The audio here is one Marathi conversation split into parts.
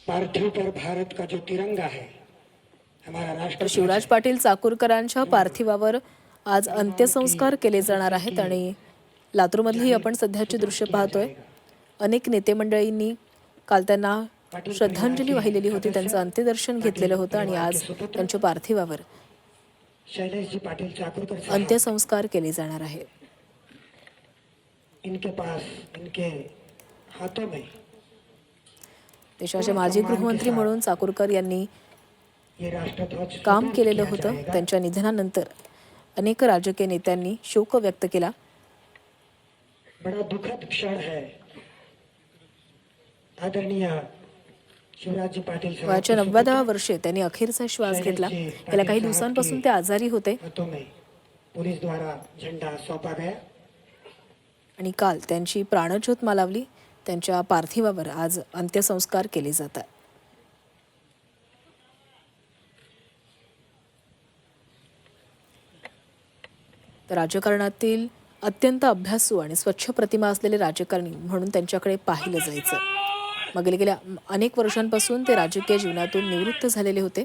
पार्थिव पर भारत का जो तिरंगा है हमारा राष्ट्र। शिवराज पाटील चाकूरकरांच्या पार्थिवावर आज अंत्यसंस्कार केले जाणार आहेत आणि लातूरमधली आपण सध्याची दृश्य पाहतोय। अनेक नेते मंडळींनी काल त्यांना श्रद्धांजली वाहिलेली होती, त्यांचं अंत्यदर्शन घेतलेलं होतं आणि आज त्यांच्या पार्थिवावर शैलेशजी पाटिल चाकूरकर अंत्यसंस्कार केले जाणार आहेत। इनके पास इनके हाथों में देशाचे माजी गृहमंत्री म्हणून चाकूरकर यांनी काम केलेलं होतं। त्यांच्या निधनानंतर अनेक राजकीय नेत्यांनी शोक व्यक्त केला। बड़ा दुखद क्षण है। आदरणीय शिवराजजी पाटील वयाच्या 90व्या वर्षी त्यांनी अखेरचा श्वास घेतला। गेल्या काही दिवसांपासून ते आजारी होते पुलिस द्वारा झंडा सौंपा गया आणि काल त्यांची प्राणज्योत मालावली। त्यांच्या पार्थिवावर आज अंत्यसंस्कार केले जातात। तर राजकारणातील अत्यंत अभ्यासू आणि स्वच्छ प्रतिमा असलेले राजकारणी म्हणून त्यांच्याकडे पाहिलं जायचं। मग गेल्या अनेक वर्षांपासून ते राजकीय जीवनातून निवृत्त झालेले होते।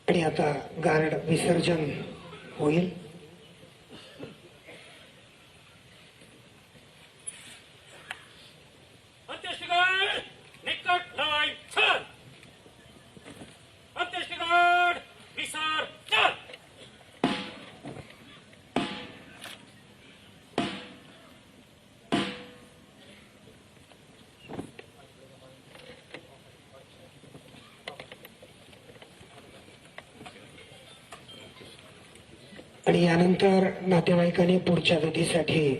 आणि आता गार्ड विसर्जन होईल। आणि यानंतर नातेवाईकांनी पुढच्या विधीसाठी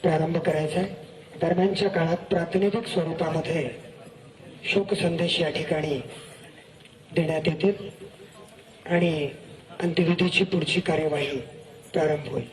प्रारंभ करायचा आहे। दरम्यानच्या काळात प्रातिनिधिक स्वरूपामध्ये शोक संदेश या ठिकाणी देण्यात येतील आणि अंत्यविधीची पुढची कार्यवाही प्रारंभ होईल।